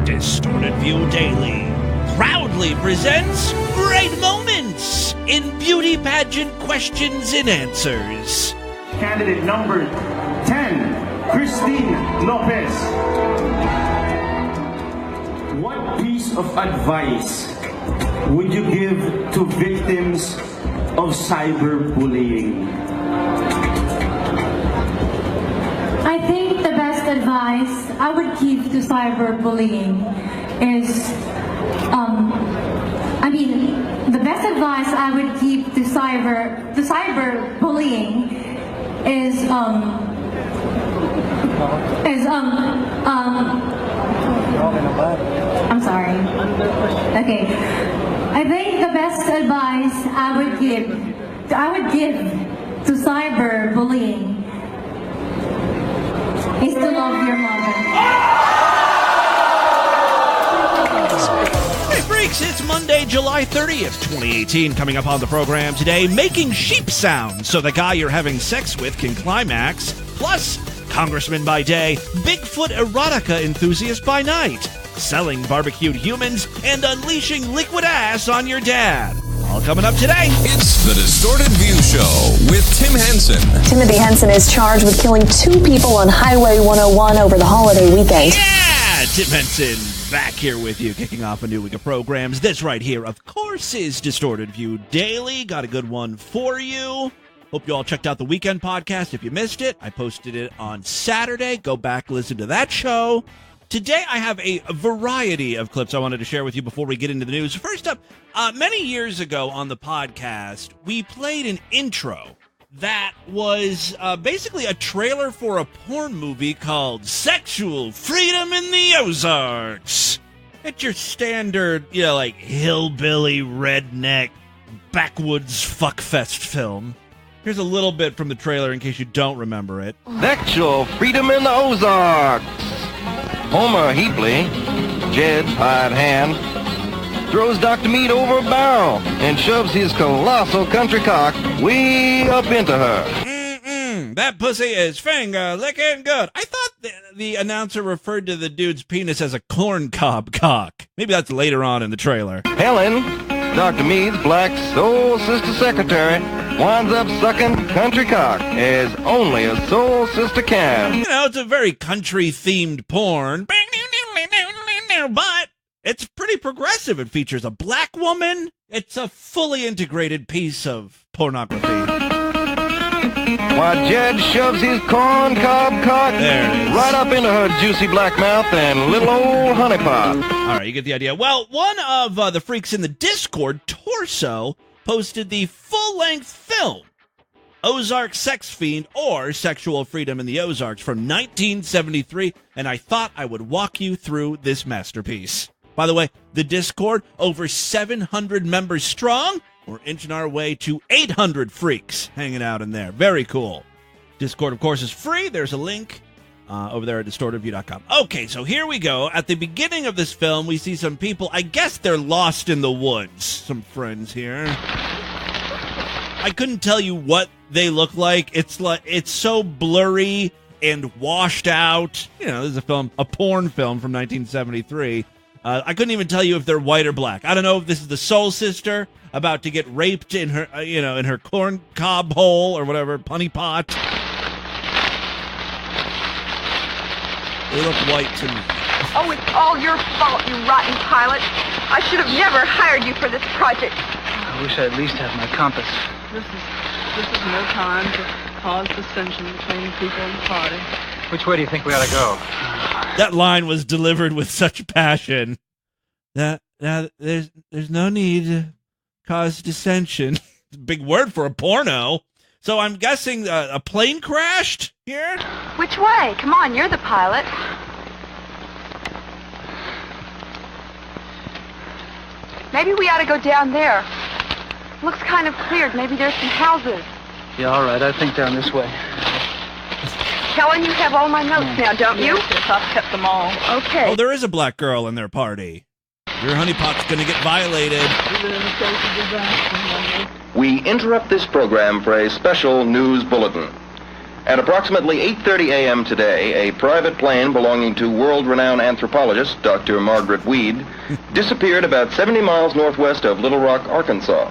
Distorted View Daily proudly presents great moments in beauty pageant questions and answers. Candidate number 10, Christine Lopez. What piece of advice would you give to victims of cyberbullying? I think the best advice I would give to cyberbullying is, the best advice I would give to cyberbullying is, I'm sorry. Okay. I think the best advice I would give to cyberbullying is to love your mother. Hey freaks, it's Monday, July 30th, 2018. Coming up on the program today, making sheep sounds so the guy you're having sex with can climax. Plus, Congressman by day, Bigfoot erotica enthusiast by night, selling barbecued humans, and unleashing liquid ass on your dad. All coming up today. It's the Distorted View Show with Tim Henson. Timothy Henson is charged with killing 2 people on Highway 101 over the holiday weekend. Yeah! Tim Henson back here with you, kicking off a new week of programs. This right here, of course, is Distorted View Daily. Got a good one for you. Hope you all checked out the weekend podcast. If you missed it, I posted it on Saturday. Go back, listen to that show. Today, I have a variety of clips I wanted to share with you before we get into the news. First up, many years ago on the podcast, we played an intro that was basically a trailer for a porn movie called Sexual Freedom in the Ozarks. It's your standard, like hillbilly, redneck, backwoods fuckfest film. Here's a little bit from the trailer in case you don't remember it. Sexual freedom in the Ozarks. Homer Heapley, Jed's hired hand, throws Dr. Mead over a barrel and shoves his colossal country cock way up into her. That pussy is finger licking good. I thought the announcer referred to the dude's penis as a corncob cock. Maybe that's later on in the trailer. Helen, Dr. Mead's black soul sister secretary, winds up sucking country cock as only a soul sister can. It's a very country-themed porn, but it's pretty progressive. It features a black woman. It's a fully integrated piece of pornography. While Jed shoves his corncob cock right up into her juicy black mouth and little old honey pot. All right, you get the idea. Well, one of the freaks in the Discord, Torso, posted the full-length film, Ozark Sex Fiend or Sexual Freedom in the Ozarks from 1973, and I thought I would walk you through this masterpiece. By the way, the Discord, over 700 members strong. We're inching our way to 800 freaks hanging out in there. Very cool. Discord, of course, is free. There's a link over there at distortedview.com. Okay, so here we go. At the beginning of this film, we see some people. I guess they're lost in the woods. Some friends here. I couldn't tell you what they look like. It's so blurry and washed out. This is a porn film from 1973. I couldn't even tell you if they're white or black. I don't know if this is the soul sister about to get raped in her, in her corn cob hole or whatever, punny pot. They look white to me. Oh, it's all your fault, you rotten pilot. I should have never hired you for this project. I wish I at least had my compass. This is no time to cause dissension between people in the party. Which way do you think we ought to go? That line was delivered with such passion that there's no need to cause dissension. Big word for a porno. So I'm guessing a plane crashed here? Which way? Come on, you're the pilot. Maybe we ought to go down there. Looks kind of cleared. Maybe there's some houses. Yeah, all right. I think down this way. Helen, you have all my notes now, don't you? Yes, I've kept them all. Okay. Oh, there is a black girl in their party. Your honeypot's gonna get violated. Even in the face of disaster. We interrupt this program for a special news bulletin. At approximately 8:30 a.m. today, a private plane belonging to world-renowned anthropologist Dr. Margaret Weed disappeared about 70 miles northwest of Little Rock, Arkansas.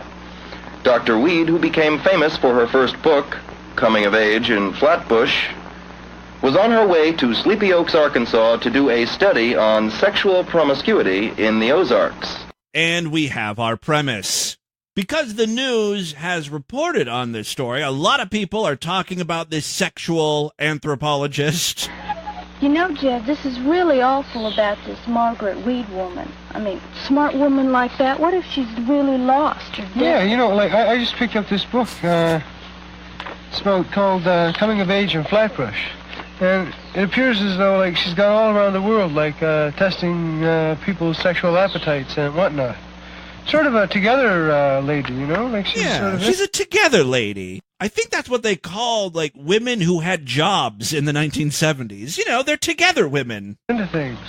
Dr. Weed, who became famous for her first book, Coming of Age in Flatbush, was on her way to Sleepy Oaks, Arkansas to do a study on sexual promiscuity in the Ozarks. And we have our premise. Because the news has reported on this story, a lot of people are talking about this sexual anthropologist. You know, Jed, this is really awful about this Margaret Weed woman. I mean, smart woman like that, what if she's really lost or dead? Yeah, you know, like, I just picked up this book, it's called Coming of Age in Flatbush. And it appears as though, like, she's gone all around the world, like, testing people's sexual appetites and whatnot. Sort of a together lady, you know? Like she's sort of she's a together lady. I think that's what they called, like, women who had jobs in the 1970s. You know, they're together women. Into things.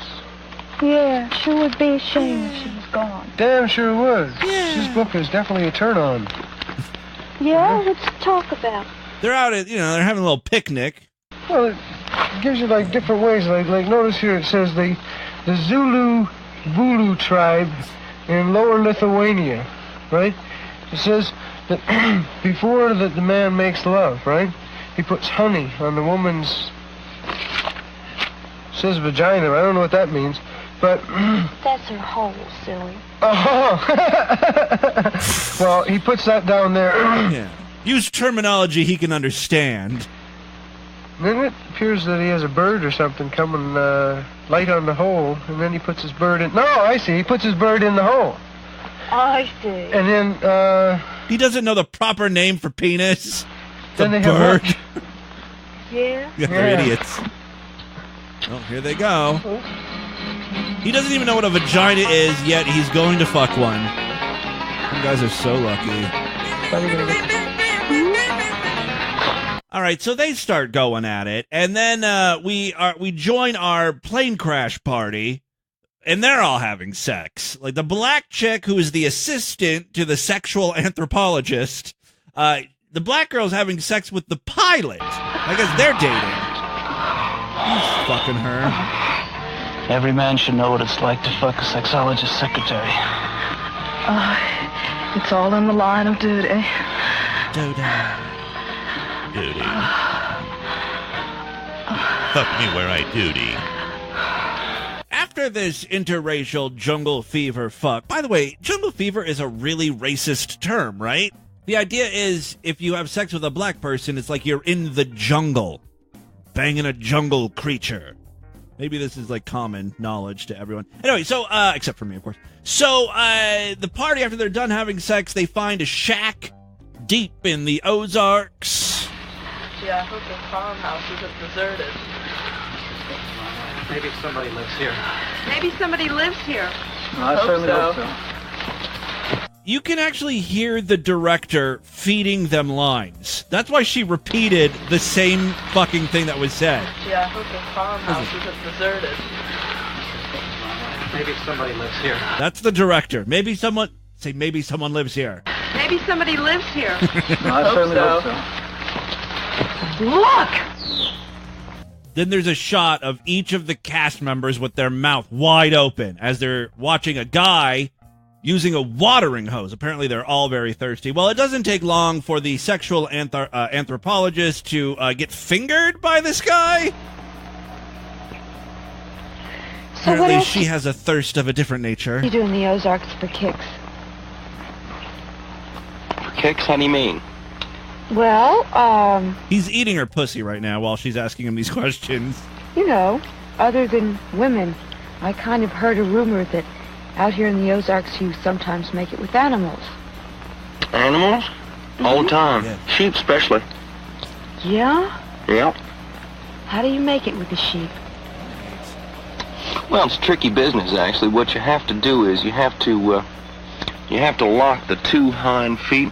Yeah, sure would be a shame if she was gone. Damn sure would. Yeah. This book is definitely a turn-on. Yeah, let's talk about it. They're out at, they're having a little picnic. Well, it gives you, like, different ways. Like notice here it says the Zulu Bulu tribe in Lower Lithuania, right? It says that before the man makes love, right, he puts honey on the woman's, says vagina, I don't know what that means, but... That's her hole, silly. Oh! Well, he puts that down there. Yeah. Use terminology he can understand. Then it appears that he has a bird or something coming light on the hole, and then he puts his bird in... No, I see. He puts his bird in the hole. I see. And then, He doesn't know the proper name for penis. Then they bird. have Yeah? Yeah, they're idiots. Oh, here they go. He doesn't even know what a vagina is, yet he's going to fuck one. You guys are so lucky. All right, so they start going at it, and then we join our plane crash party, and they're all having sex. Like the black chick who is the assistant to the sexual anthropologist, the black girl's having sex with the pilot. I guess they're dating. He's fucking her. Every man should know what it's like to fuck a sexologist secretary. It's all in the line of duty. Duty. Fuck me where I duty. After this interracial jungle fever fuck, by the way, jungle fever is a really racist term, right? The idea is if you have sex with a black person, it's like you're in the jungle, banging a jungle creature. Maybe this is like common knowledge to everyone. Anyway, so, except for me, of course. So, the party, after they're done having sex, they find a shack deep in the Ozarks. Yeah, I hope the farmhouse isn't deserted. Maybe somebody lives here. Maybe somebody lives here. I certainly hope so. You can actually hear the director feeding them lines. That's why she repeated the same fucking thing that was said. Yeah, I hope the farmhouse isn't deserted. Maybe somebody lives here. That's the director. Maybe someone lives here. Maybe somebody lives here. I certainly hope so. Look! Then there's a shot of each of the cast members with their mouth wide open as they're watching a guy using a watering hose. Apparently they're all very thirsty. Well, it doesn't take long for the sexual anthropologist to get fingered by this guy. So Apparently she has a thirst of a different nature. You do in the Ozarks for kicks? For kicks, how do you mean? Well, He's eating her pussy right now while she's asking him these questions. you know, other than women, I kind of heard a rumor that out here in the Ozarks you sometimes make it with animals. Animals? All the time. Yeah. Sheep especially. Yeah? Yep. How do you make it with the sheep? Well, it's tricky business, actually. What you have to do is you have to lock the two hind feet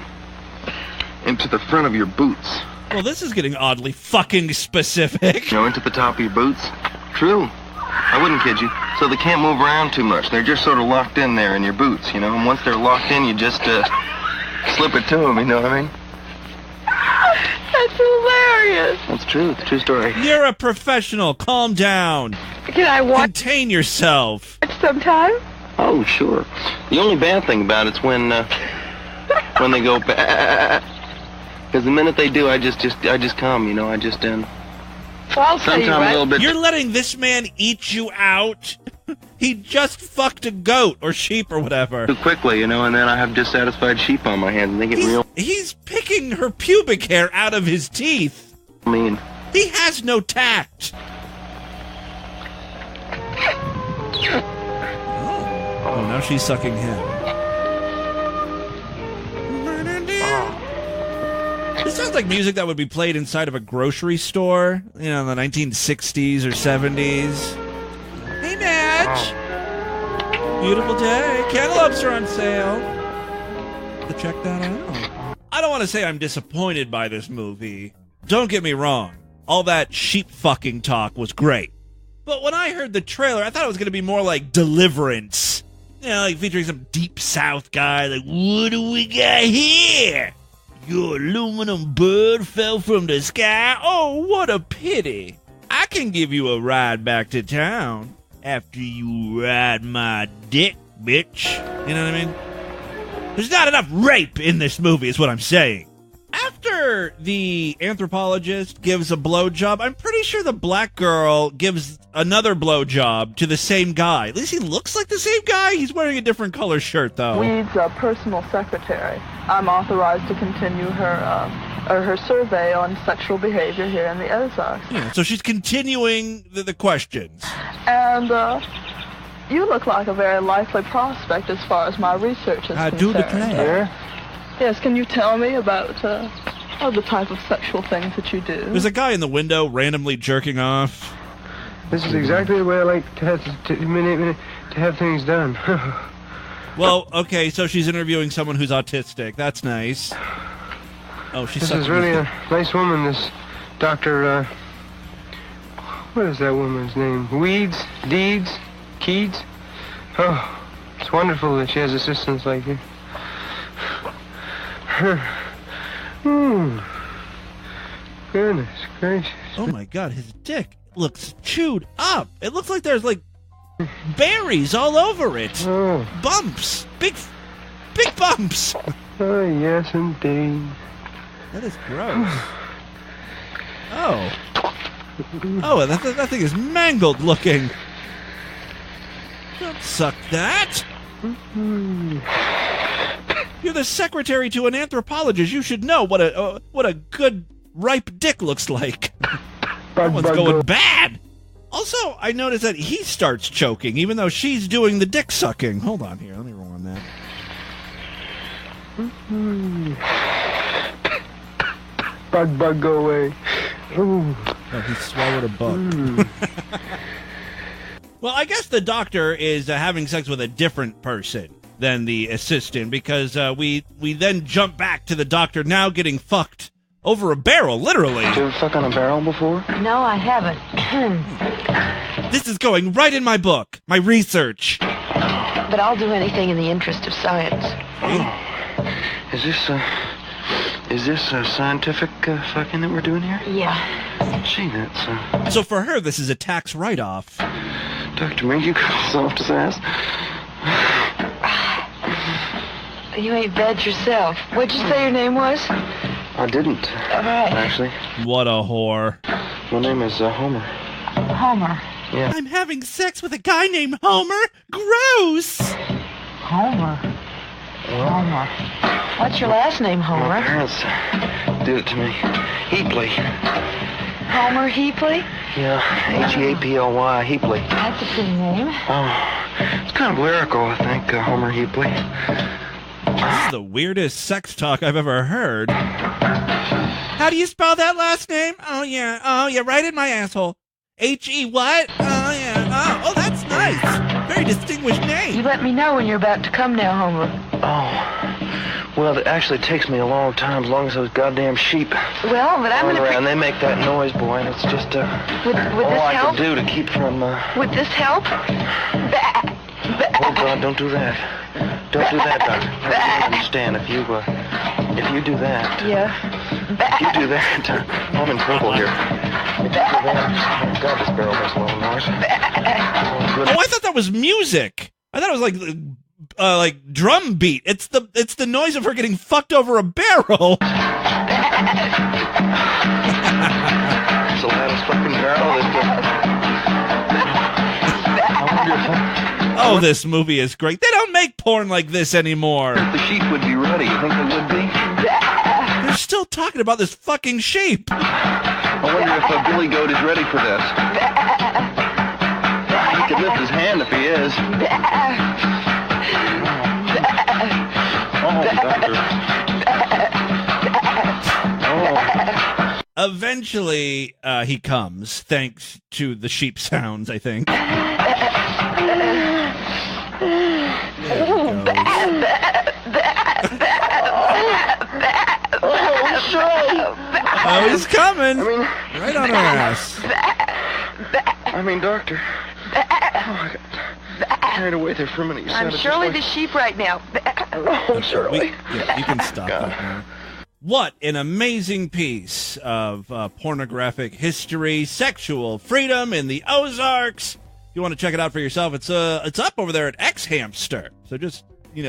into the front of your boots. Well, this is getting oddly fucking specific. You know, into the top of your boots. True. I wouldn't kid you. So they can't move around too much. They're just sort of locked in there in your boots, you know. And once they're locked in, you just slip it to them, you know what I mean? That's hilarious. That's true. It's a true story. You're a professional. Calm down. Can I watch Contain yourself. sometime? Oh, sure. The only bad thing about it's when they go back. Because the minute they do, I just come. You know, I just Well, I'll tell you sometimes a what. little bit. You're letting this man eat you out? He just fucked a goat or sheep or whatever. Too quickly, you know, and then I have dissatisfied sheep on my hands, and they get real He's picking her pubic hair out of his teeth. mean. He has no tact. Oh, now she's sucking him. This sounds like music that would be played inside of a grocery store, you know, in the 1960s or 70s. Hey, Madge. Beautiful day. Cantaloupes are on sale. Check that out. I don't want to say I'm disappointed by this movie. Don't get me wrong. All that sheep fucking talk was great. But when I heard the trailer, I thought it was going to be more like Deliverance. You know, like featuring some deep south guy, like, what do we got here? Your aluminum bird fell from the sky? Oh, what a pity. I can give you a ride back to town after you ride my dick, bitch. You know what I mean? There's not enough rape in this movie, is what I'm saying. After the anthropologist gives a blowjob, I'm pretty sure the black girl gives another blowjob to the same guy. At least he looks like the same guy. He's wearing a different color shirt, though. Weed's personal secretary. I'm authorized to continue her survey on sexual behavior here in the Ozarks. Yeah, so she's continuing the questions. And you look like a very likely prospect as far as my research is concerned. I do declare. Yes, can you tell me about the type of sexual things that you do? There's a guy in the window randomly jerking off. This is exactly the way I like to have things done. Well, okay, so she's interviewing someone who's autistic. That's nice. Oh, she's This is really a nice woman, this Dr. What is that woman's name? Deeds? Oh, it's wonderful that she has assistants like you. Goodness gracious. Oh my god, his dick looks chewed up. It looks like there's like berries all over it. Oh. Bumps. Big bumps. Oh, yes, indeed. That is gross. Oh. Oh, that thing is mangled looking. Don't suck that. You're the secretary to an anthropologist. You should know what a good ripe dick looks like. That one's going bad. Also, I noticed that he starts choking, even though she's doing the dick sucking. Hold on here. Let me roll on that. Bug, go away. Ooh. Oh, he swallowed a bug. Well, I guess the doctor is having sex with a different person than the assistant, because we then jump back to the doctor now getting fucked over a barrel, literally. Did you ever fuck on a barrel before? No, I haven't. This is going right in my book, my research. But I'll do anything in the interest of science. Oh. Is this scientific fucking that we're doing here? Yeah. Gee, that's So for her, this is a tax write-off. Dr. Mink, you got soft as ass. You ain't bad yourself. What'd you say your name was? I didn't. All right. Actually. What a whore. My name is Homer. Homer. Yeah. I'm having sex with a guy named Homer? Gross! Homer. Homer. What's your last name, Homer? My parents did it to me. Heapley. Homer Heapley? Yeah, Heaply. Heapley. That's a pretty name. Oh, it's kind of lyrical, I think, Homer Heapley. This is the weirdest sex talk I've ever heard. How do you spell that last name? Oh, yeah, right in my asshole. H-E what? Oh, yeah. Oh, that's nice. Very distinguished name. You let me know when you're about to come now, Homer. Oh, well, it actually takes me a long time, as long as those goddamn sheep. Well, but I'm run gonna... around. They make that noise, boy, and it's just Would all this I help? can do to keep from... Would this help? Oh, God, don't do that. Don't do that, Doctor. I don't understand. If you do that... Yeah? You do that. I'm in trouble here. Oh, God, this barrel makes a lot of noise. Oh, I thought that was music. I thought it was like drum beat. It's the noise of her getting fucked over a barrel. It's the loudest fucking barrel. Oh, this movie is great. They don't make porn like this anymore. The sheep would be ready. You think they would be? They're still talking about this fucking sheep. I wonder if a billy goat is ready for this. He could lift his hand if he is. Oh, doctor. Oh. Eventually, he comes, thanks to the sheep sounds, I think. Oh, he's coming. Right on her ass. I mean, doctor. Oh, I got carried away there for a minute. I'm Shirley the sheep right now. Oh, Shirley. You can stop that now. What an amazing piece of pornographic history, sexual freedom in the Ozarks. If you want to check it out for yourself, it's up over there at X Hamster. So just,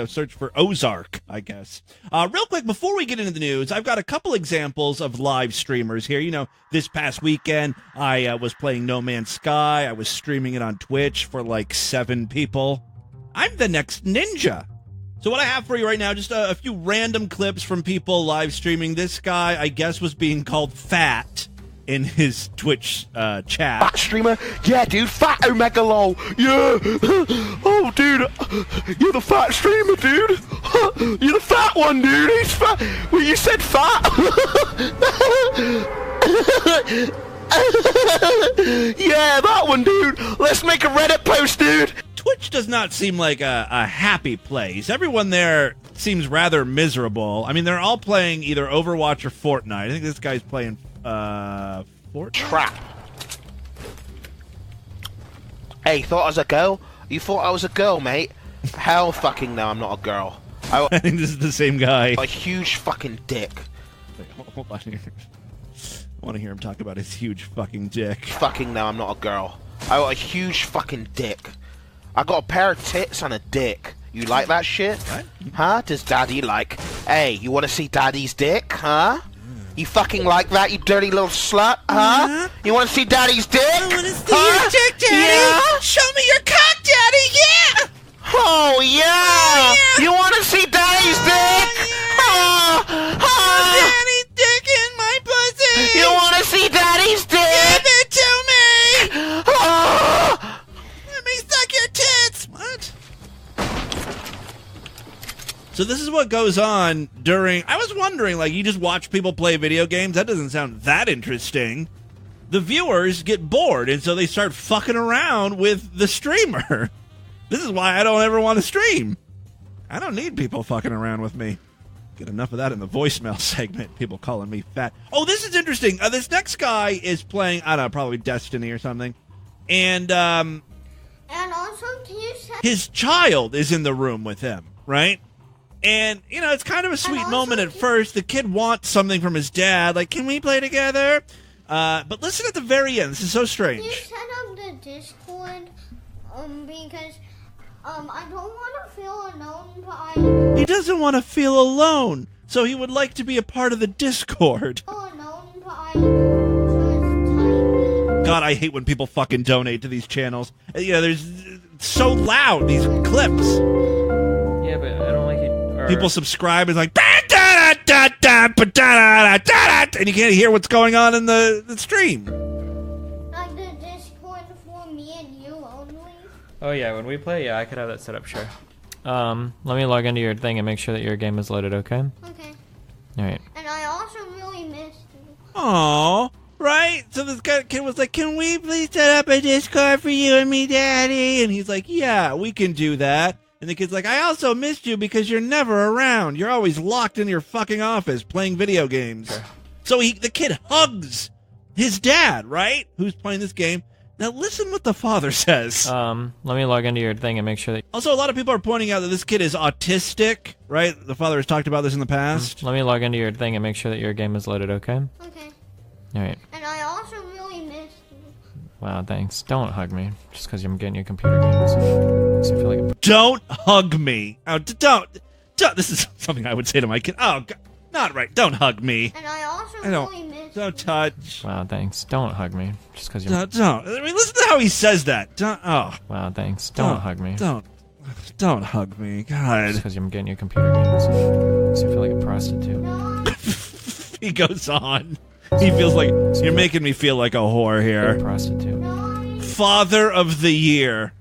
search for Ozark, I guess. Real quick, before we get into the news, I've got a couple examples of live streamers here. This past weekend, I was playing No Man's Sky. I was streaming it on Twitch for like 7 people. I'm the next ninja. So what I have for you right now, just a few random clips from people live streaming. This guy, I guess, was being called fat in his Twitch chat. Fat streamer? Yeah, dude, fat Omega lol. Yeah. Oh, dude, you're the fat streamer, dude. You're the fat one, dude. He's fat. Well, you said fat. Yeah, that one, dude. Let's make a Reddit post, dude. Twitch does not seem like a happy place. Everyone there seems rather miserable. I mean, they're all playing either Overwatch or Fortnite. I think this guy's playing Fortnite. Trap. Hey, thought I was a girl? You thought I was a girl, mate? Hell fucking no, I'm not a girl. I think this is the same guy. A huge fucking dick. Wait, hold on here. I want to hear him talk about his huge fucking dick. Fucking no, I'm not a girl. I got a huge fucking dick. I got a pair of tits and a dick. You like that shit? What? Huh? Does daddy like... Hey, you want to see daddy's dick? Huh? You fucking like that, you dirty little slut? Huh? You want to see daddy's dick? I want to see your dick, daddy. Yeah? Show me your cock, daddy. Yeah. Oh, yeah. You want to see daddy's dick? Daddy's dick in my pussy. You want to see daddy's dick? Give it to me. Let me suck your tits. What? So this is what goes on during... I was wondering, you just watch people play video games? That doesn't sound that interesting. The viewers get bored, and so they start fucking around with the streamer. This is why I don't ever want to stream. I don't need people fucking around with me. Get enough of that in the voicemail segment. People calling me fat. Oh, this is interesting. This next guy is playing, I don't know, probably Destiny or something. And also, can you say... his child is in the room with him, right? And, it's kind of a sweet moment at first. The kid wants something from his dad. Like, can we play together? But listen at the very end. This is so strange. Can you set up the Discord? Because... I don't want to feel alone, but He doesn't want to feel alone, so he would like to be a part of the Discord. God, I hate when people fucking donate to these channels. There's so loud, these clips. Yeah, but I don't like it. People subscribe, it's like... And you can't hear what's going on in the stream. Like the Discord for me and you only? Oh yeah, when we play, yeah, I could have that set up, sure. Let me log into your thing and make sure that your game is loaded, okay? Okay. Alright. And I also really missed you. Aww, right? So this kid was like, can we please set up a Discord for you and me, Daddy? And he's like, yeah, we can do that. And the kid's like, I also missed you because you're never around. You're always locked in your fucking office playing video games. Sure. So the kid hugs his dad, right? Who's playing this game. Now listen what the father says. Let me log into your thing and make sure that... Also, a lot of people are pointing out that this kid is autistic, right? The father has talked about this in the past. Let me log into your thing and make sure that your game is loaded, okay? Okay. Alright. And I also really miss you. Wow, thanks. Don't hug me, just because I'm getting you computer games. Makes me feel like a... Don't hug me. Oh, don't. This is something I would say to my kid. Oh, God, not right. Don't hug me. And I also really miss Don't touch. Wow, thanks. Don't hug me, just because you're... Don't. I mean, listen to how he says that. Don't. Oh. Wow, thanks. Don't hug me. Don't hug me. God. Just because I'm getting you computer games. Makes me feel like a prostitute. He goes on. He feels like you're making me feel like a whore here. Prostitute. Father of the year.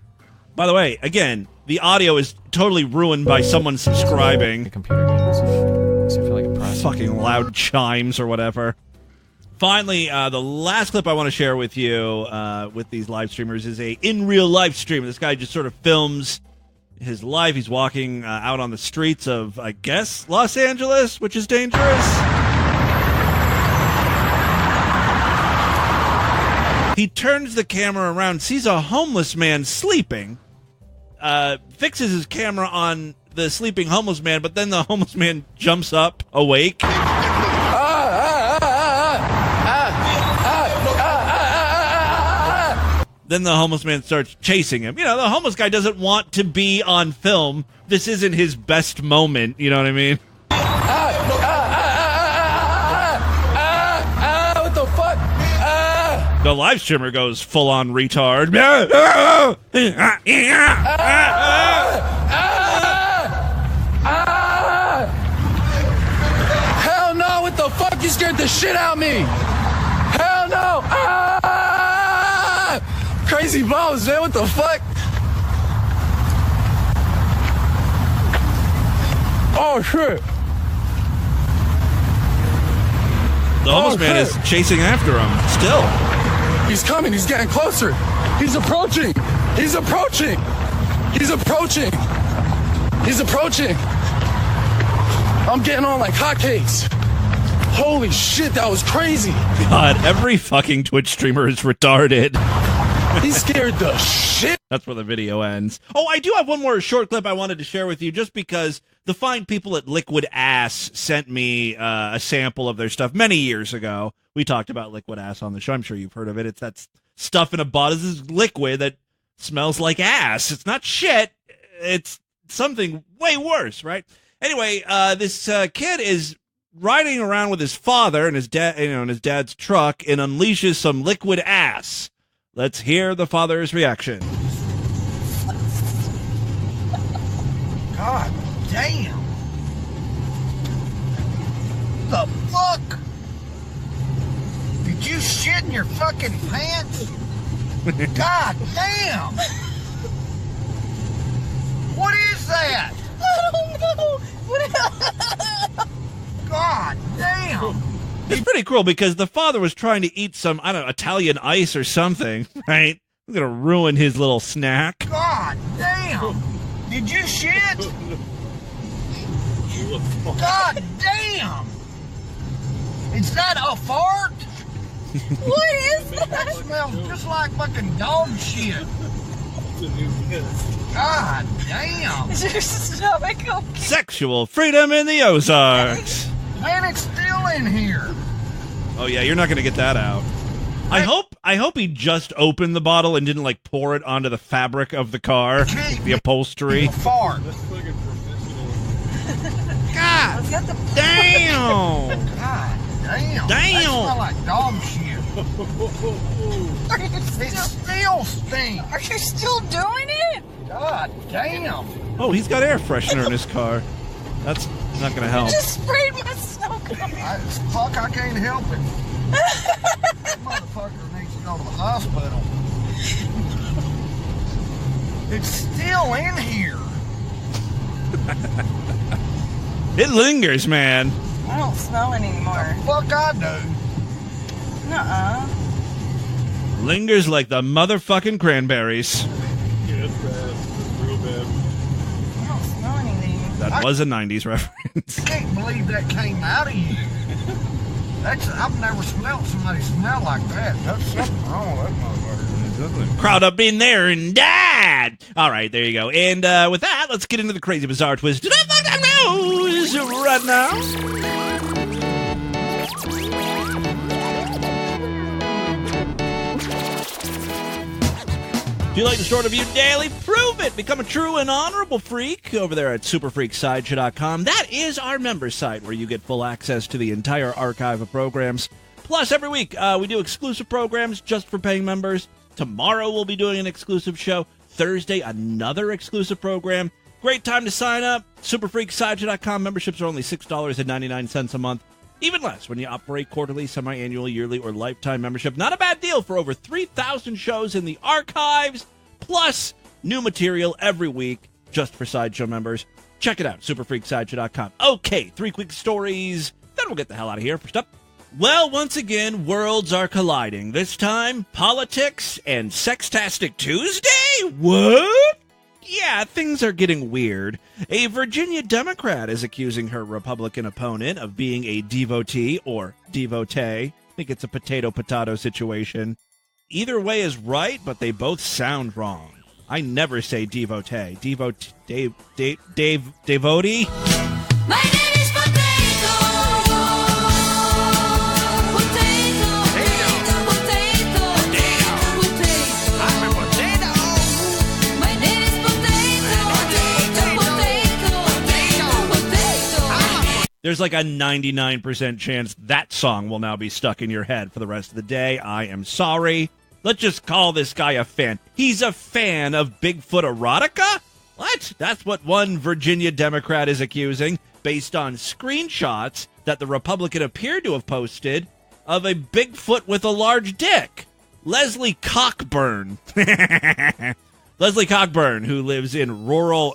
By the way, again, the audio is totally ruined by someone subscribing. Computer games. Makes me feel like a prostitute. Fucking loud chimes or whatever. Finally, the last clip I want to share with you with these live streamers is a in real life stream. This guy just sort of films his life. He's walking out on the streets of, I guess, Los Angeles, which is dangerous. He turns the camera around, sees a homeless man sleeping, fixes his camera on the sleeping homeless man, but then the homeless man jumps up, awake. Then the homeless man starts chasing him. You know, the homeless guy doesn't want to be on film. This isn't his best moment, you know what I mean? What the fuck? The live streamer goes full-on retard. Hell no, what the fuck? You scared the shit out of me. Hell no. Crazy balls, man, what the fuck? Oh, shit. The homeless man is chasing after him, still. He's coming, he's getting closer. He's approaching. He's approaching. He's approaching. He's approaching. I'm getting on like hotcakes. Holy shit, that was crazy. God, every fucking Twitch streamer is retarded. He scared the shit. That's where the video ends. Oh, I do have one more short clip I wanted to share with you, just because the fine people at Liquid Ass sent me a sample of their stuff many years ago. We talked about Liquid Ass on the show. I'm sure you've heard of it. It's that stuff in a bottle. This is liquid that smells like ass. It's not shit. It's something way worse, right? Anyway, this kid is riding around with his father and his dad, in his dad's truck, and unleashes some liquid ass. Let's hear the father's reaction. God damn. The fuck? Did you shit in your fucking pants? God damn. What is that? I don't know. God damn. It's pretty cruel because the father was trying to eat some, I don't know, Italian ice or something, right? I'm going to ruin his little snack. God damn. Did you shit? God damn. Is that a fart? What is that? That smells just like fucking dog shit. God damn. Is your stomach okay? Sexual freedom in the Ozarks. Man, it's still in here. Oh yeah, you're not going to get that out. I hope he just opened the bottle and didn't like pour it onto the fabric of the car, the upholstery. Fart. God damn. God damn. Damn. That smell like dog shit. Are you It still stinks. Are you still doing it? God damn. Oh, he's got air freshener in his car. That's not going to help. I just sprayed myself. Fuck, I can't help it. That motherfucker needs to go to the hospital. It's still in here. It lingers, man. I don't smell it anymore. Fuck, I do. Nuh-uh. Lingers like the motherfucking cranberries. Yeah, it's bad. It's real bad. I don't smell anything. That was a 90s reference. I can't believe that came out of you. I've never smelled somebody smell like that. There's something wrong with that motherfucker. Crowd up in there and died. All right, there you go. And with that, let's get into the crazy, bizarre twist. Did I fuck that news right now? If you like the Short Review Daily, prove it. Become a true and honorable freak over there at superfreaksideshow.com. That is our member site where you get full access to the entire archive of programs. Plus, every week, we do exclusive programs just for paying members. Tomorrow, we'll be doing an exclusive show. Thursday, another exclusive program. Great time to sign up. Superfreaksideshow.com. Memberships are only $6.99 a month. Even less when you opt for a quarterly, semi-annual, yearly, or lifetime membership. Not a bad deal for over 3,000 shows in the archives, plus new material every week just for Sideshow members. Check it out, superfreaksideshow.com. Okay, 3 quick stories, then we'll get the hell out of here. First up, well, once again, worlds are colliding. This time, politics and Sextastic Tuesday? What? Yeah, things are getting weird. A Virginia Democrat is accusing her Republican opponent of being a devotee or devotee. I think it's a potato-potato situation. Either way is right, but they both sound wrong. I never say devotee. Devotee? My name is Potato. Potato. Potato. Potato. I'm a potato. My name is Potato. There's like a 99% chance that song will now be stuck in your head for the rest of the day. I am sorry. Let's just call this guy a fan. He's a fan of Bigfoot erotica? What? That's what one Virginia Democrat is accusing, based on screenshots that the Republican appeared to have posted of a Bigfoot with a large dick. Leslie Cockburn. Leslie Cockburn, who lives in rural,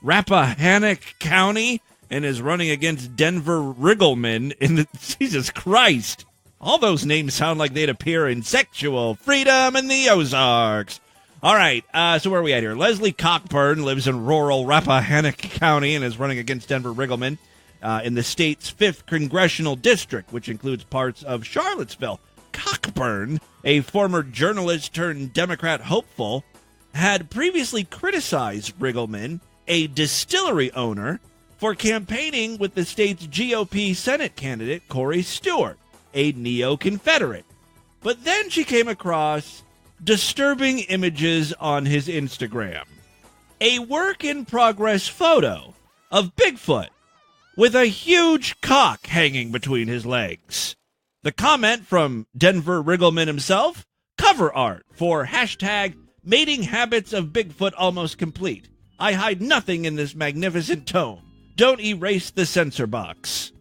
Rappahannock County, and is running against Denver Riggleman in the... Jesus Christ. All those names sound like they'd appear in Sexual Freedom in the Ozarks. All right, so where are we at here? Leslie Cockburn lives in rural Rappahannock County and is running against Denver Riggleman in the state's 5th congressional district, which includes parts of Charlottesville. Cockburn, a former journalist turned Democrat hopeful, had previously criticized Riggleman, a distillery owner, for campaigning with the state's GOP Senate candidate, Corey Stewart, a neo-Confederate. But then she came across disturbing images on his Instagram. A work-in-progress photo of Bigfoot with a huge cock hanging between his legs. The comment from Denver Riggleman himself, cover art for hashtag mating habits of Bigfoot almost complete. I hide nothing in this magnificent tome. Don't erase the censor box.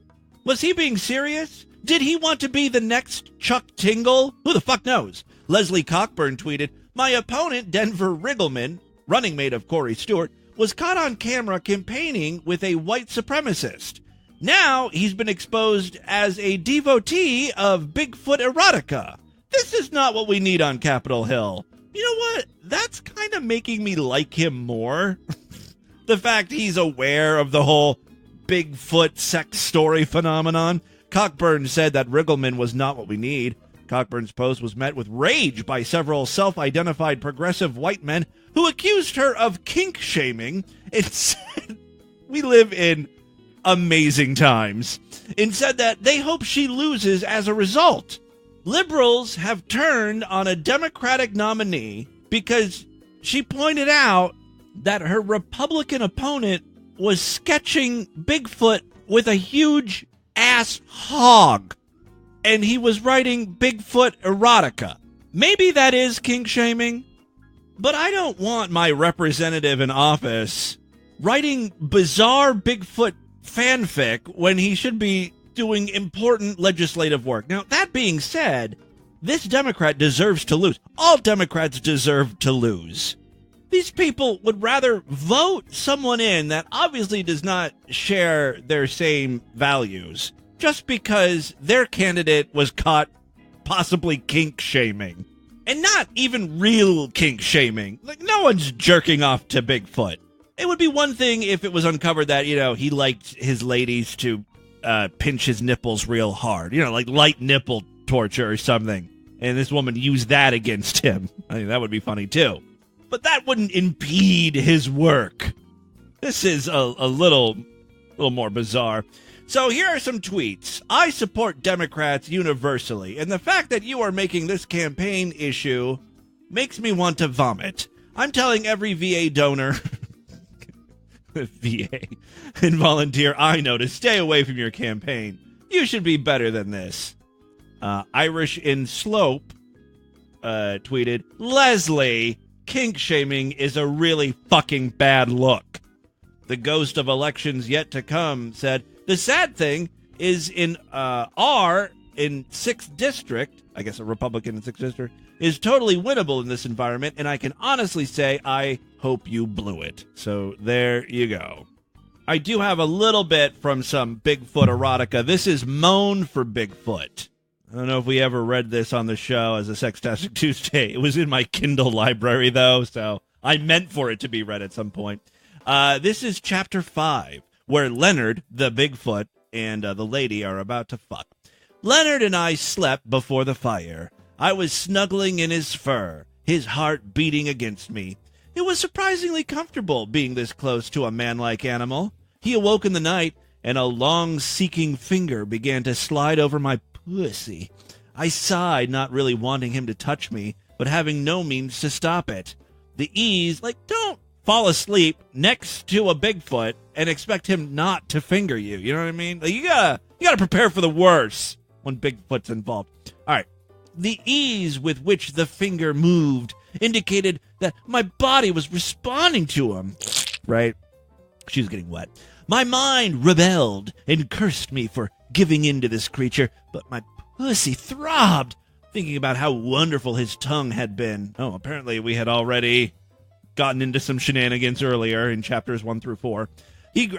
Was he being serious? Did he want to be the next Chuck Tingle? Who the fuck knows? Leslie Cockburn tweeted, my opponent, Denver Riggleman, running mate of Corey Stewart, was caught on camera campaigning with a white supremacist. Now he's been exposed as a devotee of Bigfoot erotica. This is not what we need on Capitol Hill. You know what? That's kind of making me like him more. The fact he's aware of the whole Bigfoot sex story phenomenon. Cockburn said that Riggleman was not what we need. Cockburn's post was met with rage by several self-identified progressive white men who accused her of kink-shaming and said, we live in amazing times, and said that they hope she loses as a result. Liberals have turned on a Democratic nominee because she pointed out that her Republican opponent was sketching Bigfoot with a huge ass hog, and he was writing Bigfoot erotica. Maybe that is kink shaming, but I don't want my representative in office writing bizarre Bigfoot fanfic when he should be doing important legislative work. Now, that being said, this Democrat deserves to lose. All Democrats deserve to lose. These people would rather vote someone in that obviously does not share their same values just because their candidate was caught possibly kink shaming. And not even real kink shaming. Like, no one's jerking off to Bigfoot. It would be one thing if it was uncovered that, he liked his ladies to pinch his nipples real hard. Like light nipple torture or something. and this woman used that against him. I mean, that would be funny, too. But that wouldn't impede his work. This is a little more bizarre. So here are some tweets. I support Democrats universally, and the fact that you are making this campaign issue makes me want to vomit. I'm telling every VA donor, VA, and volunteer I know to stay away from your campaign. You should be better than this. Irish in Slope tweeted, Leslie, kink shaming is a really fucking bad look. The ghost of elections yet to come said, the sad thing is in R in 6th District, I guess a Republican in 6th District, is totally winnable in this environment, and I can honestly say I hope you blew it. So there you go. I do have a little bit from some Bigfoot erotica. This is Moan for Bigfoot. I don't know if we ever read this on the show as a Sextastic Tuesday. It was in my Kindle library, though, so I meant for it to be read at some point. This is Chapter 5, where Leonard, the Bigfoot, and the lady are about to fuck. Leonard and I slept before the fire. I was snuggling in his fur, his heart beating against me. It was surprisingly comfortable being this close to a man-like animal. He awoke in the night, and a long, seeking finger began to slide over my pussy. I sighed, not really wanting him to touch me, but having no means to stop it. The ease, don't fall asleep next to a Bigfoot and expect him not to finger you. You know what I mean? You gotta prepare for the worst when Bigfoot's involved. All right. The ease with which the finger moved indicated that my body was responding to him. Right? She was getting wet. My mind rebelled and cursed me for giving in to this creature, but my pussy throbbed, thinking about how wonderful his tongue had been. Oh, apparently we had already gotten into some shenanigans earlier in chapters 1 through 4.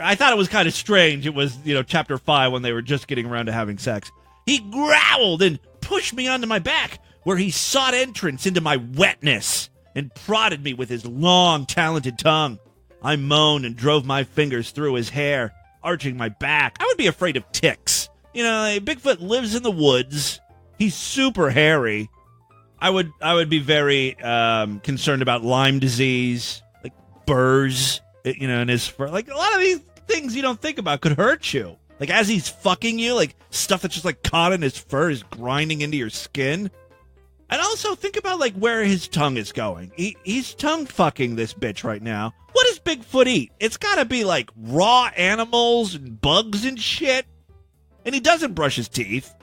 I thought it was kind of strange. It was, chapter 5 when they were just getting around to having sex. He growled and pushed me onto my back, where he sought entrance into my wetness and prodded me with his long, talented tongue. I moaned and drove my fingers through his hair, arching my back. I would be afraid of ticks. Bigfoot lives in the woods. He's super hairy. I would be very concerned about Lyme disease, like burrs, in his fur. Like, a lot of these things you don't think about could hurt you. Like, as he's fucking you, like, stuff that's just, caught in his fur is grinding into your skin. And also think about, where his tongue is going. He's tongue-fucking this bitch right now. What does Bigfoot eat? It's gotta be, raw animals and bugs and shit. And he doesn't brush his teeth.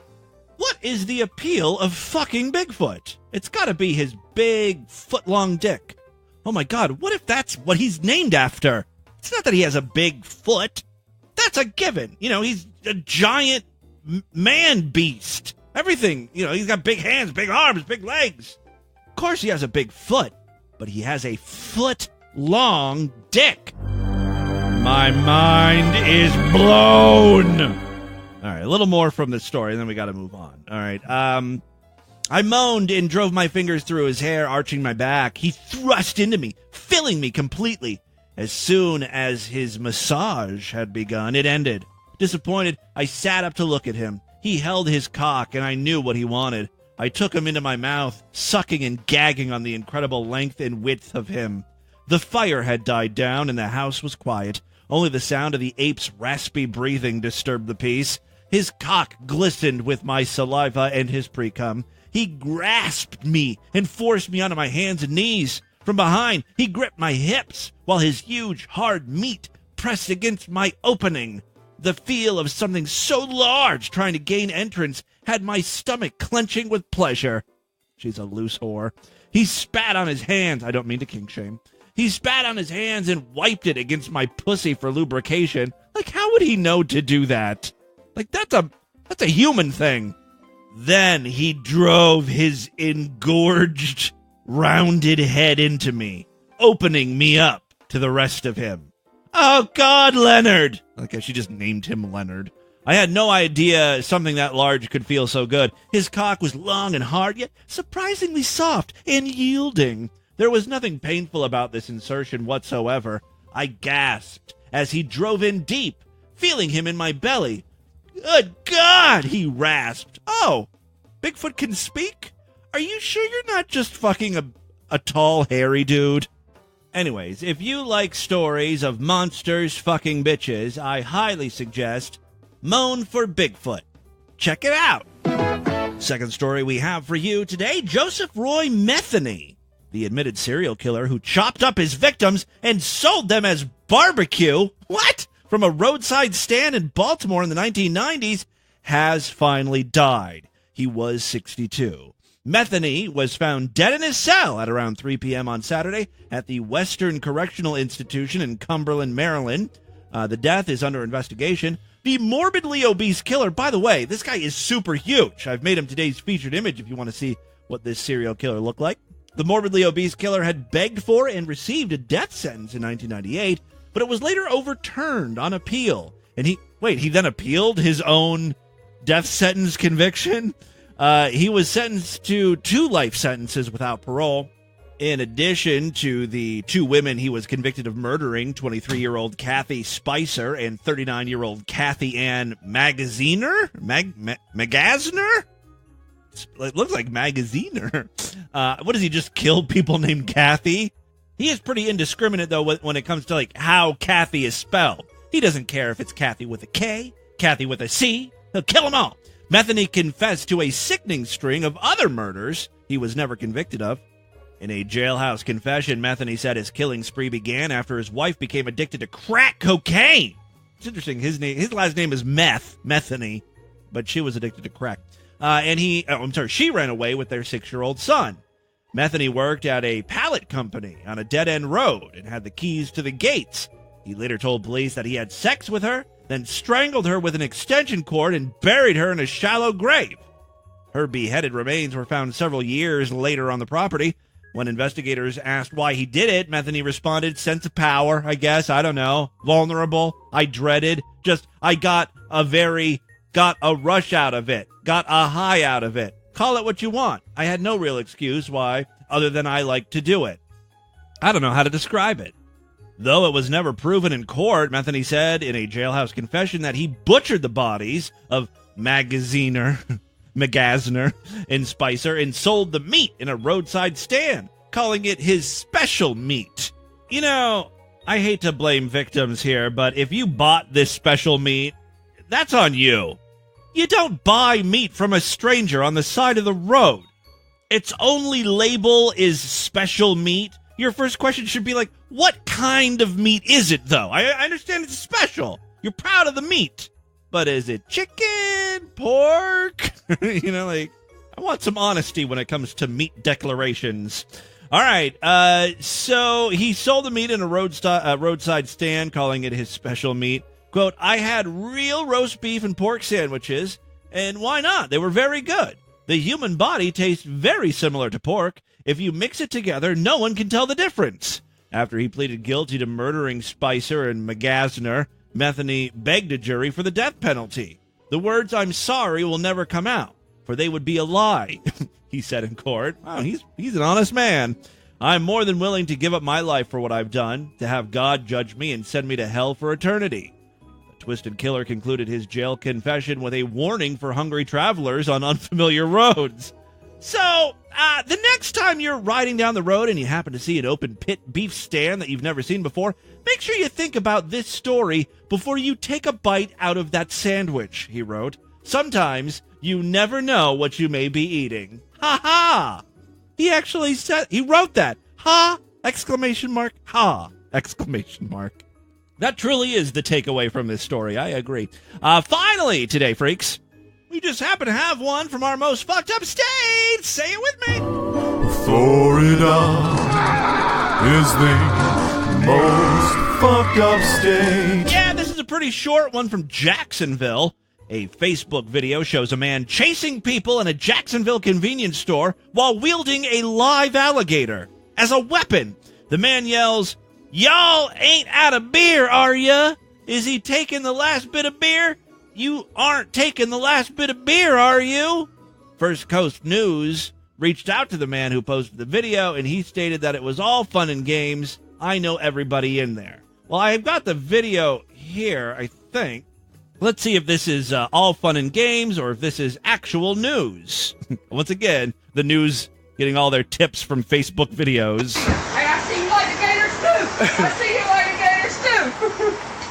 What is the appeal of fucking Bigfoot? It's gotta be his big, foot-long dick. Oh my god, what if that's what he's named after? It's not that he has a big foot. That's a given. He's a giant man beast. Everything. He's got big hands, big arms, big legs. Of course he has a big foot, but he has a foot-long dick. My mind is blown. All right, a little more from this story, and then we got to move on. All right. I moaned and drove my fingers through his hair, arching my back. He thrust into me, filling me completely. As soon as his massage had begun, it ended. Disappointed, I sat up to look at him. He held his cock, and I knew what he wanted. I took him into my mouth, sucking and gagging on the incredible length and width of him. The fire had died down, and the house was quiet. Only the sound of the ape's raspy breathing disturbed the peace. His cock glistened with my saliva and his pre-cum. He grasped me and forced me onto my hands and knees. From behind, he gripped my hips, while his huge, hard meat pressed against my opening. The feel of something so large trying to gain entrance had my stomach clenching with pleasure. She's a loose whore. He spat on his hands. I don't mean to kink shame. He spat on his hands and wiped it against my pussy for lubrication. How would he know to do that? That's a human thing. Then he drove his engorged, rounded head into me, opening me up to the rest of him. Oh, God, Leonard! She just named him Leonard. I had no idea something that large could feel so good. His cock was long and hard, yet surprisingly soft and yielding. There was nothing painful about this insertion whatsoever. I gasped as he drove in deep, feeling him in my belly. Good God, he rasped. Oh, Bigfoot can speak? Are you sure you're not just fucking a tall, hairy dude? Anyways, if you like stories of monsters fucking bitches, I highly suggest Moan for Bigfoot. Check it out. Second story we have for you today, Joseph Roy Metheny, the admitted serial killer who chopped up his victims and sold them as barbecue. What? From a roadside stand in Baltimore in the 1990s, has finally died. He was 62. Metheny was found dead in his cell at around 3 p.m. on Saturday at the Western Correctional Institution in Cumberland, Maryland. The death is under investigation. The morbidly obese killer, by the way, this guy is super huge. I've made him today's featured image if you want to see what this serial killer looked like. The morbidly obese killer had begged for and received a death sentence in 1998, but it was later overturned on appeal. And he then appealed his own death sentence conviction? He was sentenced to 2 life sentences without parole. In addition to the 2 women he was convicted of murdering, 23-year-old Kathy Spicer and 39-year-old Kathy Ann Magaziner? Magaziner? It looks like Magaziner. What does he just kill people named Kathy? He is pretty indiscriminate, though, when it comes to like how Kathy is spelled. He doesn't care if it's Kathy with a K, Kathy with a C. He'll kill them all. Metheny confessed to a sickening string of other murders he was never convicted of. In a jailhouse confession, Metheny said his killing spree began after his wife became addicted to crack cocaine. It's interesting. His last name is Metheny, but she was addicted to crack. She ran away with their 6-year-old son. Metheny worked at a pallet company on a dead-end road and had the keys to the gates. He later told police that he had sex with her, then strangled her with an extension cord and buried her in a shallow grave. Her beheaded remains were found several years later on the property. When investigators asked why he did it, Metheny responded, sense of power, I guess, I don't know, vulnerable, I dreaded, I got a rush out of it, got a high out of it. Call it what you want. I had no real excuse why, other than I like to do it. I don't know how to describe it. Though it was never proven in court, Metheny said in a jailhouse confession that he butchered the bodies of Magaziner and Spicer and sold the meat in a roadside stand, calling it his special meat. You know, I hate to blame victims here, but if you bought this special meat, that's on you. You don't buy meat from a stranger on the side of the road. Its only label is special meat. Your first question should be like, what kind of meat is it, though? I understand it's special. You're proud of the meat. But is it chicken, pork? I want some honesty when it comes to meat declarations. All right, so he sold the meat in a roadside stand, calling it his special meat. Quote, I had real roast beef and pork sandwiches, and why not? They were very good. The human body tastes very similar to pork. If you mix it together, no one can tell the difference. After he pleaded guilty to murdering Spicer and Magaziner, Metheny begged a jury for the death penalty. The words, I'm sorry, will never come out, for they would be a lie, he said in court. Wow, he's an honest man. I'm more than willing to give up my life for what I've done, to have God judge me and send me to hell for eternity. The twisted killer concluded his jail confession with a warning for hungry travelers on unfamiliar roads. So, the next time you're riding down the road and you happen to see an open pit beef stand that you've never seen before, make sure you think about this story before you take a bite out of that sandwich, he wrote. Sometimes you never know what you may be eating. Ha ha! He wrote that. Ha! Exclamation mark. Ha! Exclamation mark. That truly is the takeaway from this story. I agree. Finally today, freaks, we just happen to have one from our most fucked up state. Say it with me. Florida is the most fucked up state. Yeah, this is a pretty short one from Jacksonville. A Facebook video shows a man chasing people in a Jacksonville convenience store while wielding a live alligator as a weapon. The man yells, "Y'all ain't out of beer, are ya? Is he taking the last bit of beer? You aren't taking the last bit of beer, are you?" First Coast News reached out to the man who posted the video, and he stated that it was all fun and games. I know everybody in there. Well, I've got the video here, I think. Let's see if this is all fun and games or if this is actual news. Once again, the news getting all their tips from Facebook videos. Hey, I see you like the gators too. I see you like the gators too.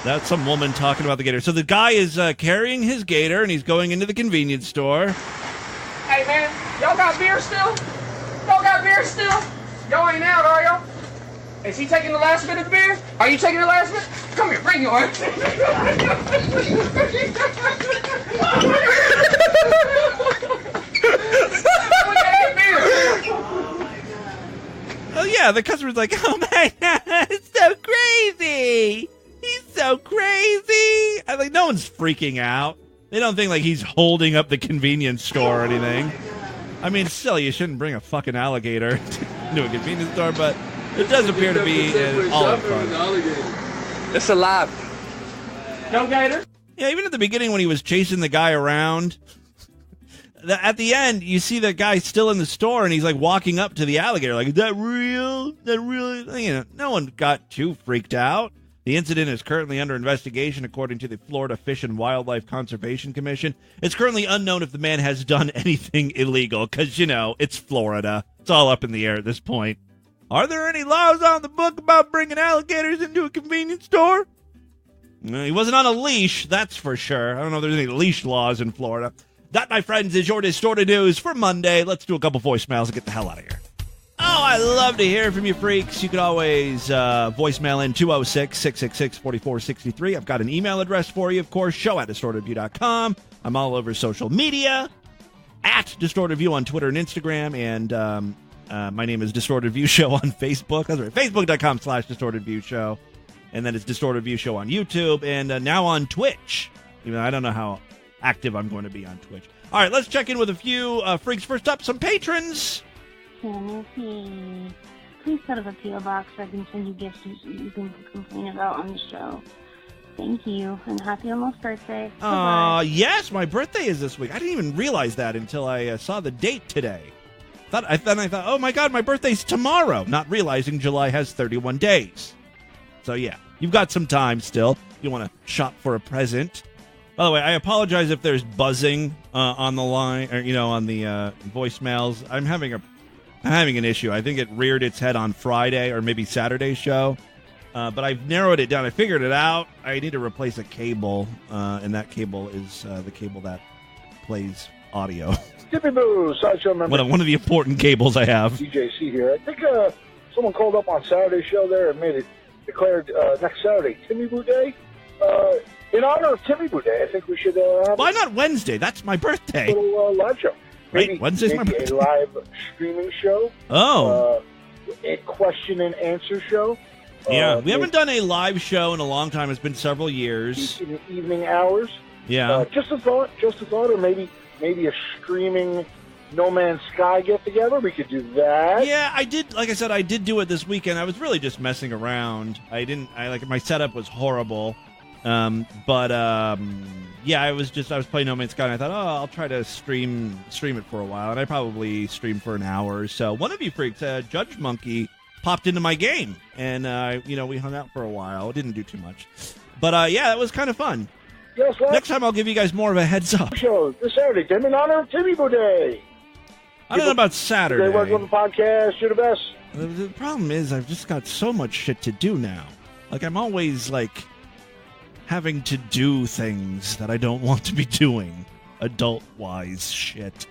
That's some woman talking about the gator. So the guy is carrying his gator, and he's going into the convenience store. Hey, man, y'all got beer still? Y'all got beer still? Y'all ain't out, are y'all? Is he taking the last bit of the beer? Are you taking the last bit? Come here, bring yours. Oh, yeah, the customer's like, oh, my God, it's so crazy. He's so crazy. I'm like, no one's freaking out. They don't think, like, he's holding up the convenience store or anything. I mean, still, you shouldn't bring a fucking alligator to a convenience store, but it does appear to be all in fun. It's alive. No gator? Yeah, even at the beginning when he was chasing the guy around, at the end, you see the guy still in the store, and he's, like, walking up to the alligator, like, is that real? Is that really? You know, no one got too freaked out. The incident is currently under investigation, according to the Florida Fish and Wildlife Conservation Commission. It's currently unknown if the man has done anything illegal, because, you know, it's Florida. It's all up in the air at this point. Are there any laws on the book about bringing alligators into a convenience store? No, he wasn't on a leash, that's for sure. I don't know if there's any leash laws in Florida. That, my friends, is your Distorted News for Monday. Let's do a couple voicemails and get the hell out of here. Oh, I love to hear from you freaks. You can always voicemail in 206-666-4463. I've got an email address for you, of course, show@distortedview.com. I'm all over social media, @DistortedView on Twitter and Instagram, and my name is Distorted View Show on Facebook. That's right, facebook.com/Distorted Show. And then it's Distorted View Show on YouTube, and now on Twitch. Even though I don't know how active I'm going to be on Twitch. All right, let's check in with a few freaks. First up, some patrons. Timothy, please set up a P.O. box so I can send you gifts you can complain about on the show. Thank you, and happy almost birthday. Yes, my birthday is this week. I didn't even realize that until I saw the date today. I thought, oh my God, my birthday's tomorrow, not realizing July has 31 days. So yeah, you've got some time still. You want to shop for a present. By the way, I apologize if there's buzzing on the line, or on the voicemails. I'm having an issue. I think it reared its head on Friday or maybe Saturday's show. But I've narrowed it down. I figured it out. I need to replace a cable, and that cable is the cable that plays audio. Tippy Boo, Sideshow member. One of the important cables I have. DJC here. I think someone called up on Saturday's show there and made it declared next Saturday Timmy Boo Day. In honor of Timmy Boo Day, I think we should have Why not Wednesday? That's my birthday. A little live show. Maybe, right, Wednesday's my birthday. A live streaming show. Oh. A question and answer show. Yeah, we haven't done a live show in a long time. It's been several years. In the evening hours. Yeah. Just a thought, or maybe a streaming No Man's Sky get together. We could do that. Yeah, I did. Like I said, I did do it this weekend. I was really just messing around. My setup was horrible. Yeah, I was playing No Man's Sky, and I thought, I'll try to stream it for a while, and I probably streamed for an hour or so. One of you freaks, Judge Monkey, popped into my game, and we hung out for a while. It didn't do too much, but yeah, it was kind of fun. Yes, well, next time I'll give you guys more of a heads up. Show this Saturday, Tim, in honor of Timmy Boo Day. I don't know about Saturday. They work on the podcast. You're the best. The problem is I've just got so much shit to do now. Like, I'm always having to do things that I don't want to be doing, adult-wise shit.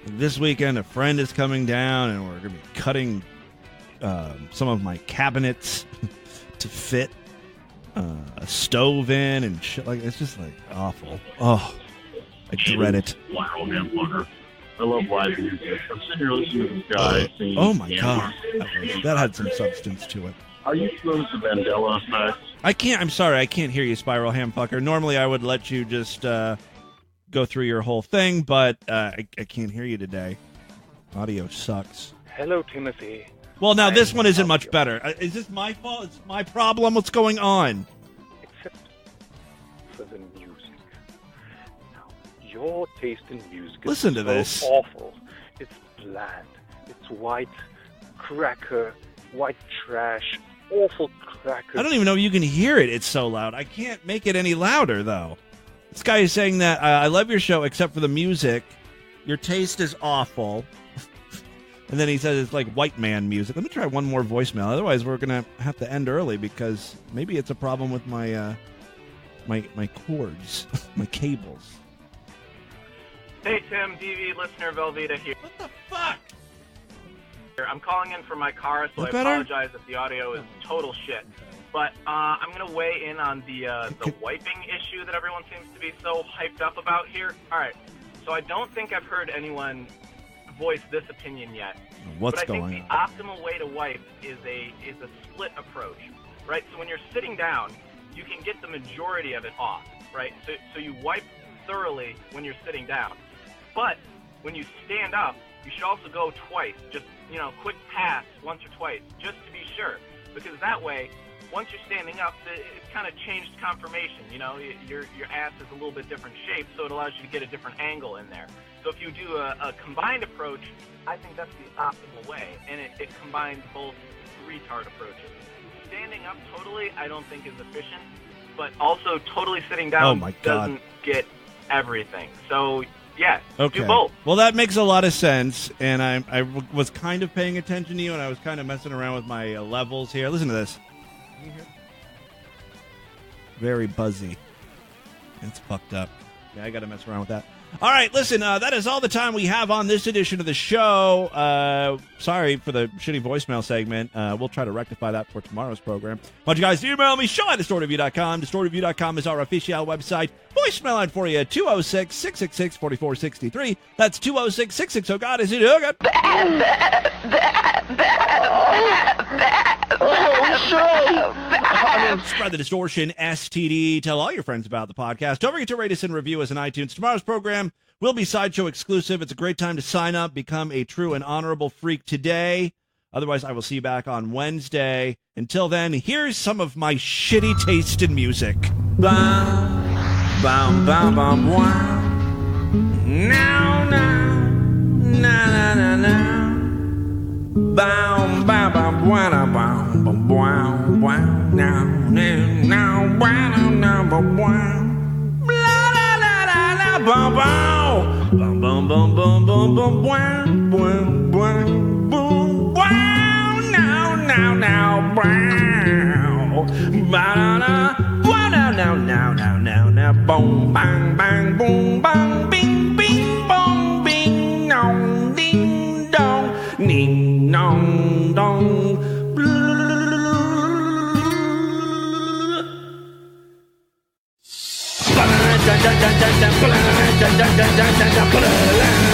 This weekend, a friend is coming down, and we're going to be cutting some of my cabinets to fit a stove in and shit. It's just awful. Oh, I dread it. I love live music. I'm sitting here listening to this guy singing. Oh my God, that had some substance to it. Are you familiar with the Mandela effect? I'm sorry, I can't hear you, Spiral Hamfucker. Normally I would let you just go through your whole thing, but I can't hear you today. Audio sucks. Hello, Timothy. Well, now this one isn't much better. Is this my fault? It's my problem? What's going on? Except for the music. Now, your taste in music is Listen to this. Awful. It's bland. It's white cracker, white trash, awful cracker. I don't even know if you can hear it. It's so loud. I can't make it any louder, though. This guy is saying that I love your show except for the music. Your taste is awful. And then he says it's like white man music. Let me try one more voicemail. Otherwise, we're going to have to end early because maybe it's a problem with my my cords, my cables. Hey, Tim, DV, listener Velveeta here. What the fuck? I'm calling in from my car, so I better? apologize if the audio is total shit. But I'm going to weigh in on the wiping issue that everyone seems to be so hyped up about here. All right, so I don't think I've heard anyone voice this opinion yet. What's but I think going the optimal way to wipe is a split approach, right? So when you're sitting down, you can get the majority of it off, right? So you wipe thoroughly when you're sitting down. But when you stand up, you should also go twice, just, quick pass once or twice, just to be sure. Because that way, once you're standing up, it's kind of changed conformation, your ass is a little bit different shape, so it allows you to get a different angle in there. So if you do a combined approach, I think that's the optimal way, and it combines both retard approaches. Standing up totally, I don't think is efficient, but also totally sitting down doesn't get everything. So, yeah, do both. Well, that makes a lot of sense, and I was kind of paying attention to you, and I was kind of messing around with my levels here. Listen to this. Very buzzy. It's fucked up. Yeah, I got to mess around with that. All right, listen, that is all the time we have on this edition of the show. Sorry for the shitty voicemail segment. We'll try to rectify that for tomorrow's program. Want you guys to email me, show@distortedview.com. Distortedview.com is our official website. Voicemail line for you, 206-666-4463. That's 206-660. God, is it okay? Spread the distortion, STD. Tell all your friends about the podcast. Don't forget to rate us and review us on iTunes. Tomorrow's program will be Sideshow exclusive. It's a great time to sign up, become a true and honorable freak today. Otherwise, I will see you back on Wednesday. Until then, here's some of my shitty taste in music. Bam, bam, bam, bam, wow. Now, now, na, na, na, na. Bow, bow, bow, bow, bow, bow, bow, bow, now, now, bow, now, bow, bow, la, la, la, la, la, bow, bow, bum, bum, bum, bum, bum, bum, bow, bow, bow, boom, bow, now, now, now, bow, ba, la, la, bow, now, now, now, now, now, now, boom, bang, bang, boom, bang, bing, bing, bong, bing, nong, ding, dong, ning, nong, dong, blah.